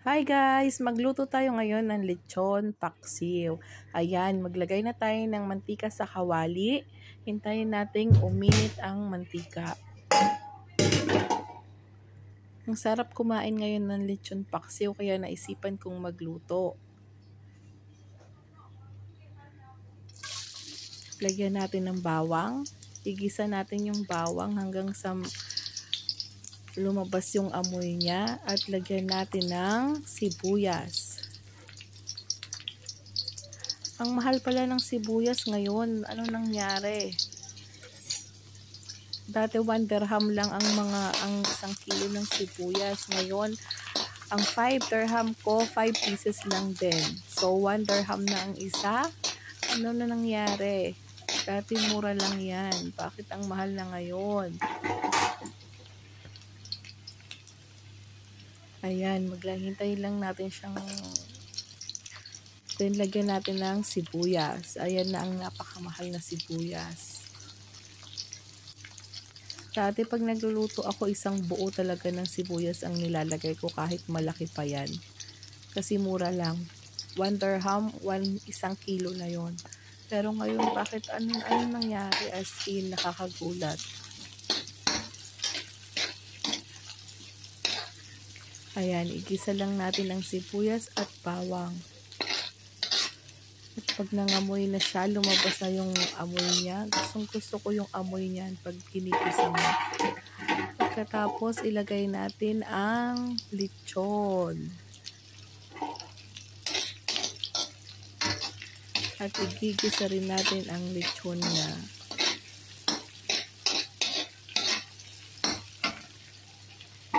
Hi guys! Magluto tayo ngayon ng lechon paksiw. Ayan, maglagay na tayo ng mantika sa kawali. Hintayin nating uminit ang mantika. Ang sarap kumain ngayon ng lechon paksiw kaya naisipan kong magluto. Lagyan natin ng bawang. Igisa natin yung bawang hanggang sa lumabas yung amoy niya at lagyan natin ng sibuyas. Ang mahal pala ng sibuyas ngayon. Ano nangyari? Dati 1 dirham lang ang isang kilo ng sibuyas. Ngayon, ang 5 dirham ko, 5 pieces lang din. So, 1 dirham na ang isa. Ano na nangyari? Dati mura lang yan. Bakit ang mahal na ngayon? Ayan, maghintay lang natin siyang then lagyan natin ng sibuyas. Ayan na ang napakamahal na sibuyas. Dati pag nagluluto ako, isang buo talaga ng sibuyas ang nilalagay ko kahit malaki pa yan. Kasi mura lang. 1 dirham, 1 kilo na yon. Pero ngayon, bakit anong nangyari? As in, nakakagulat. Ayan, igisa lang natin ang sibuyas at bawang. At pag nangamoy na siya, lumabas na yung amoy niya. Gusto ko yung amoy niyan pag ginigisa mo. Pagkatapos, ilagay natin ang lechon. At igigisa rin natin ang lechon niya.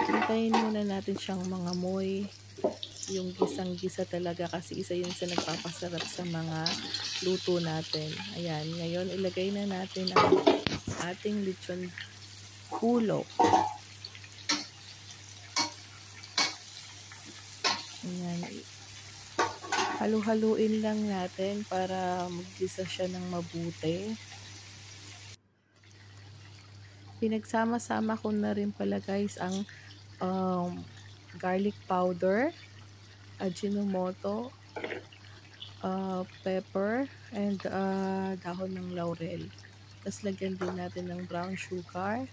Hintayin muna natin siyang mangamoy. Yung gisang-gisa talaga kasi isa yun sa nagpapasarap sa mga luto natin. Ayan, ngayon ilagay na natin ang ating lechon hulog. Ayan, halu-haluin lang natin para maggisa siya ng mabuti. Pinagsama-sama ko na rin pala guys ang garlic powder, Ajinomoto, pepper, and dahon ng laurel. Tapos lagyan din natin ng brown sugar.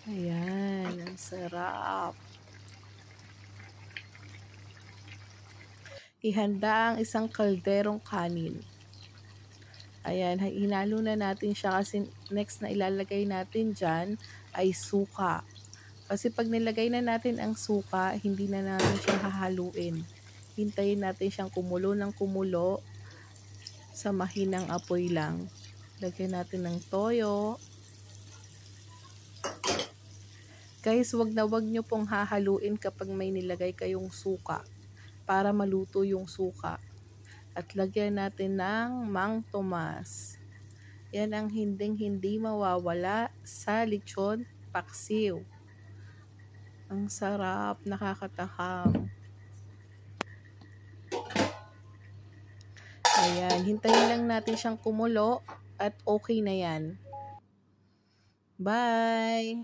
Ayan, ang sarap. Ihanda ang isang kalderong kanin. Ayan, hinalo na natin siya kasi next na ilalagay natin dyan ay suka. Kasi pag nilagay na natin ang suka, hindi na natin siya hahaluin. Hintayin natin siyang kumulo ng kumulo sa mahinang apoy lang. Lagyan natin ng toyo. Guys, wag nyo pong hahaluin kapag may nilagay kayong suka para maluto yung suka. At lagyan natin ng Mang Tomas. Yan ang hindi mawawala sa lechon paksiw. Ang sarap, nakakatakam. Ayan, hintayin lang natin siyang kumulo at okay na yan. Bye!